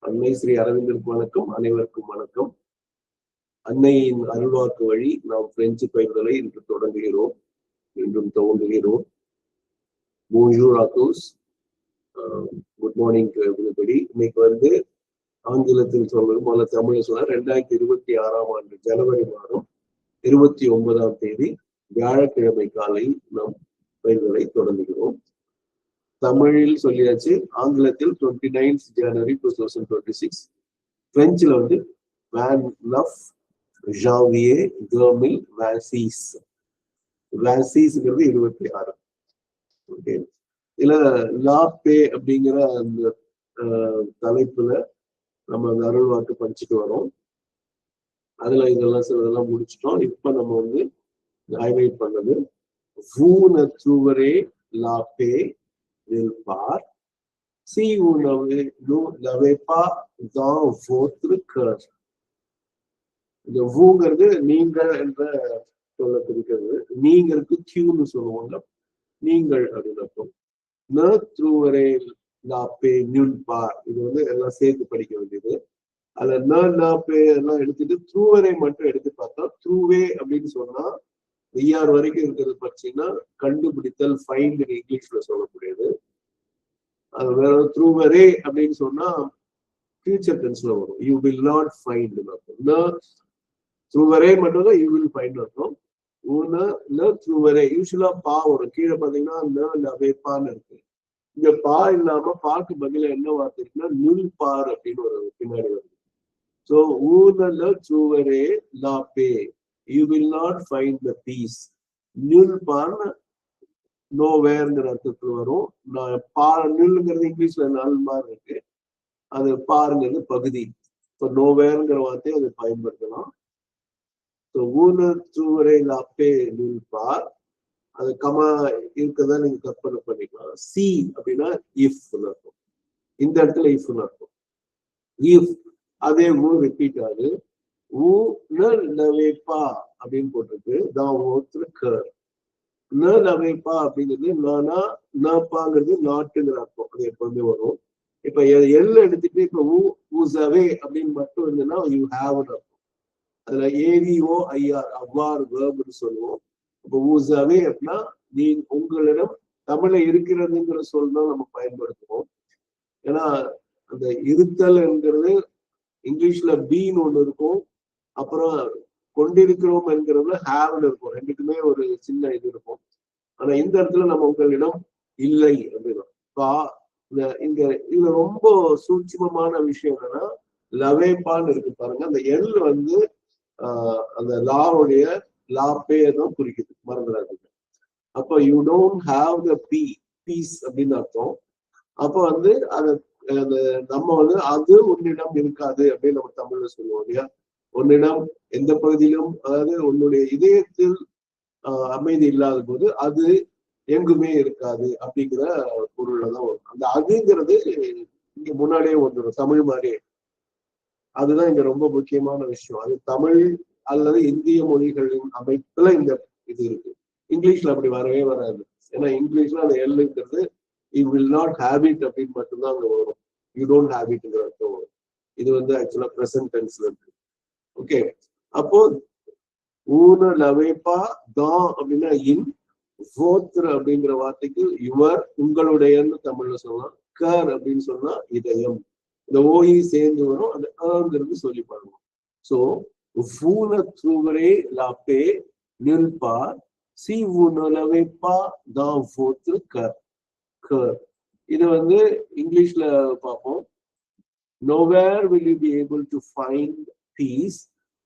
அன்னை ஸ்ரீ அரவிந்தருக்கு வணக்கம். அனைவருக்கும் வணக்கம். அன்னையின் அருள்வாக்கு வழி நாம் பிரெஞ்சு பயிர்களை இன்று தொடங்குகிறோம், இன்றும் துவங்குகிறோம். Bonjour à tous. Good morning to everybody. இன்னைக்கு ஆங்கிலத்தில் சொல்வது முதல்ல தமிழ் சொன்னா 2026ஆம் ஆண்டு ஜனவரி மாதம் 29ஆம் தேதி வியாழக்கிழமை காலை நாம் பயிர்களை தொடங்குகிறோம். தமிழில் சொல்லியாச்சு. ஆங்கிலத்தில் 29th January 2026. பிரெஞ்சுல 29 janvier 2026. வாசிஸ்ங்கிறது 26. ஓகே, இதுல லாபே அப்படிங்கிற அந்த தலைப்புல நம்ம அந்த அருள்வாக்கு படிச்சுட்டு வரோம். அதுல இதெல்லாம் சிலதெல்லாம் முடிச்சிட்டோம். இப்ப நம்ம ஹைலைட் பண்ணது vous ne trouverez la paix nulle part si vous n'avez pas dans votre cœur. இந்த வூங்கிறது நீங்கள் என்ற சொல்ல பிரிக்கிறது. நீங்களுக்கு கியூன்னு சொல்லுவாங்க, நீங்கள் அப்படின்னு அர்த்தம். ne trouverez la paix nulle part, இது எல்லாம் சேர்த்து படிக்க வேண்டியது. அதுல la paix எல்லாம் எடுத்துட்டு த்ரூவரை மட்டும் எடுத்து பார்த்தா, த்ரூவே அப்படின்னு சொன்னா ஐயாறு வரைக்கும் இருக்கிறது பார்த்தீங்கன்னா கண்டுபிடித்தல், ஃபைண்ட் இங்கிலீஷ்ல சொல்லக்கூடியது. அது வேற த்ரூவரே அப்படின்னு சொன்னா ஃபியூச்சர் டென்ஸ்ல வரும். யூ வில் நாட் ஃபைண்ட் அர்த்தம். த்ரூவரே மட்டும் தான் யூ வில் ஃபைண்ட் அர்த்தம். த்ரூவரே யூஸ்வலா பா வரும். கீழே பாத்தீங்கன்னா பான்னு இருக்கு. இங்க பா இல்லாம பாக்கு பதில என்ன வார்த்தை இருக்குன்னா நில் பார் அப்படின்னு ஒரு பின்னாடி வருது. ஸோ த்ரூவரே லா பே, you will not find the peace. நில் பான்னு நோவேர்ங்கிற அர்த்தத்துல வரும். நில்லுங்கிறது இங்கிலீஷ்ல நாலு மாதிரி இருக்கு. அது பாருங்கிறது பகுதி. இப்போ நோவேர்ங்கிற வார்த்தையை அதை பயன்படுத்தலாம். அது கமா இருக்கதா நீங்க கற்பனை பண்ணிக்கலாம். சி அப்படின்னா இஃப் அர்த்தம். இந்த இடத்துல இஃப் அர்த்தம். இஃப் அதே ஊ ரிப்பீட் ஆகுது. அப்படின்னு போட்டிருக்கு. அப்படிங்கிறது நானாங்கிறது நாட்டுங்கிற அர்த்தம். அது எப்பவுமே வரும். இப்ப எல்ல எடுத்துட்டு இப்ப ஊசவே அப்படின்னு மட்டும் இருந்ததுன்னா யூ ஹேவ் அர்த்தம். அதுல ஏவிஓ ஐஆர் அவ்வாறு வேர்ப்னு சொல்லுவோம். இப்ப ஊசவே அப்படின்னா நீ உங்களிடம் தமிழ்ல இருக்கிறதுங்கிற சொல் தான் நம்ம பயன்படுத்துவோம். ஏன்னா அந்த இருத்தல் என்கிறது இங்கிலீஷ்ல பீன்னு ஒண்ணு இருக்கும், அப்புறம் கொண்டிருக்கிறோம் என்கிறதுல ஹேவ்னு இருக்கும். ரெண்டுக்குமே ஒரு சின்ன இது இருக்கும். ஆனா இந்த இடத்துல நம்ம உங்களிடம் இல்லை அப்படின்னா இங்க இதுல ரொம்ப சூட்சுமமான விஷயம் என்னன்னா லவேப்பான்னு இருக்கு பாருங்க. அந்த எல் அந்த லாவுடைய லாப்பே தான் குறிக்குது, மறந்துடாதீங்க. அப்ப you don't have the peace அப்படின்னு அர்த்தம். அப்ப அது நம்ம அது உன்னிடம் இருக்காது அப்படின்னு நம்ம தமிழ்ல சொல்லுவோம் இல்லையா. உன்னிடம் எந்த பகுதியிலும், அதாவது உன்னுடைய இதயத்தில் அமைதி இல்லாத போது அது எங்குமே இருக்காது அப்படிங்கிற பொருள்ல தான் வரும். அந்த அதுங்கிறது இங்க முன்னாடியே வந்துடும், தமிழ் மாதிரியே. அதுதான் இங்க ரொம்ப முக்கியமான விஷயம். அது தமிழ் அல்லது இந்திய மொழிகளின் அமைப்புல இந்த இது இருக்கு. இங்கிலீஷ்ல அப்படி வரவே வராது. ஏன்னா இங்கிலீஷ்ல அந்த எல்லுங்கிறது you will not have it அப்படின்னு மட்டும்தான் அங்க வரும். யூ டோன்ட் ஹேவ் இட்ங்கிற அர்த்தம் வரும். இது ஆக்சுவலா பிரசன்ட் டென்ஸ்ல இருக்கு. ஓகே, அப்போ ஊன லவேப்பா தான் அப்படின்னா இன், வோத்ரு அப்படிங்கிற வார்த்தைக்கு யுவர் உங்களுடையன்னு தமிழ்ல சொல்லலாம். கர் அப்படின்னு சொன்னா இதயம். இந்த ஓயி சேர்ந்து வரும், அந்த ஆங்கிறது சொல்லி பாருங்க. So vous ne trouverez la paix nulle part si vous ne l'avez pas dans votre cœur. இது இங்கிலீஷ்ல பார்ப்போம். nowhere will you be able to find peace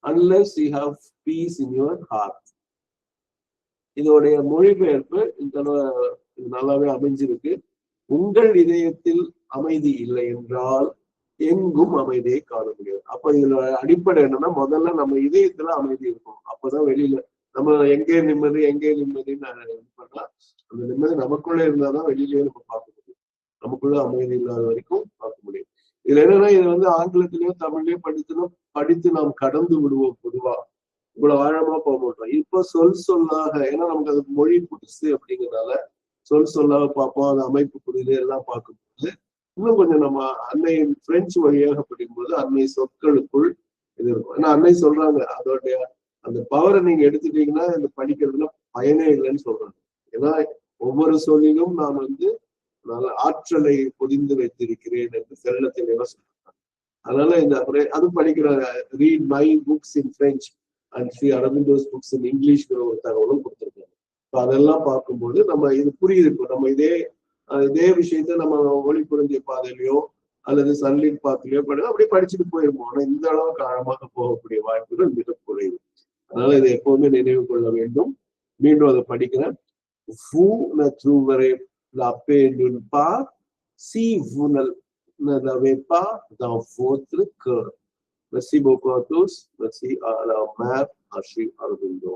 unless you have peace in your heart. இதோடைய மொழிபெயர்ப்பு நல்லாவே அமைஞ்சிருக்கு. உங்கள் இதயத்தில் அமைதி இல்லை என்றால் எங்கும் அமைதியை காண முடியாது. அப்ப இதுல அடிப்படை என்னன்னா, முதல்ல நம்ம இதயத்துல அமைதி இருக்கும். அப்பதான் வெளியில நம்ம எங்கே நிம்மதின்னு பண்ணா, அந்த நிம்மதி நமக்குள்ள இருந்தாதான் வெளியிலேயே நம்ம பார்க்க முடியும். நமக்குள்ள அமைதி இல்லாத வரைக்கும் பார்க்க முடியும். இதுல என்னன்னா, இது ஆங்கிலத்திலயோ தமிழ்லயோ படித்து நாம் கடந்து விடுவோம். பொதுவா இவ்வளவு ஆழமா போக மாட்டோம். இப்போ சொல்லாக, ஏன்னா நமக்கு அது மொழி புதுசு அப்படிங்கிறதுனால சொல்லாக பார்ப்போம். அது அமைப்பு புரியுது எல்லாம் பார்க்கும்போது இன்னும் கொஞ்சம் நம்ம அன்னையின் பிரெஞ்சு வழியாக படிக்கும்போது அன்னை சொற்களுக்குள் இது இருக்கும். ஏன்னா அன்னை சொல்றாங்க அதோடைய அந்த பவரை நீங்க எடுத்துட்டீங்கன்னா இந்த படிக்கிறதுல பயனே இல்லைன்னு சொல்றாங்க. ஏன்னா ஒவ்வொரு சொல்லிலும் நான் நல்ல ஆற்றலை பொதிந்து வைத்திருக்கிறேன் என்று செல்லத்தில் சொல்றாங்க. அதனால இந்த அது படிக்கிற read my books in French and Sri Aurobindo's books in இங்கிலீஷ்ங்கிற ஒரு தகவலும் கொடுத்துருக்காங்க. அதெல்லாம் பார்க்கும்போது நம்ம இது புரியுது. இப்போ நம்ம இதே விஷயத்த நம்ம ஒளிபுரிஞ்சிய பாதையிலையோ அல்லது சன்லைட் பாத்திலையோ அப்படியே படிச்சுட்டு போயிருப்போம். ஆனா இந்த அளவுக்கு ஆழமாக போகக்கூடிய வாய்ப்புகள் மிக குறைவு. அதனால இதை எப்பவுமே நினைவு கொள்ள வேண்டும். மீண்டும் அதை படிக்கிறேன். Vous ne trouverez la paix nulle part si vous ne l'avez pas dans votre cœur. Merci beaucoup à tous. Merci à la mère, à Sri Aurobindo.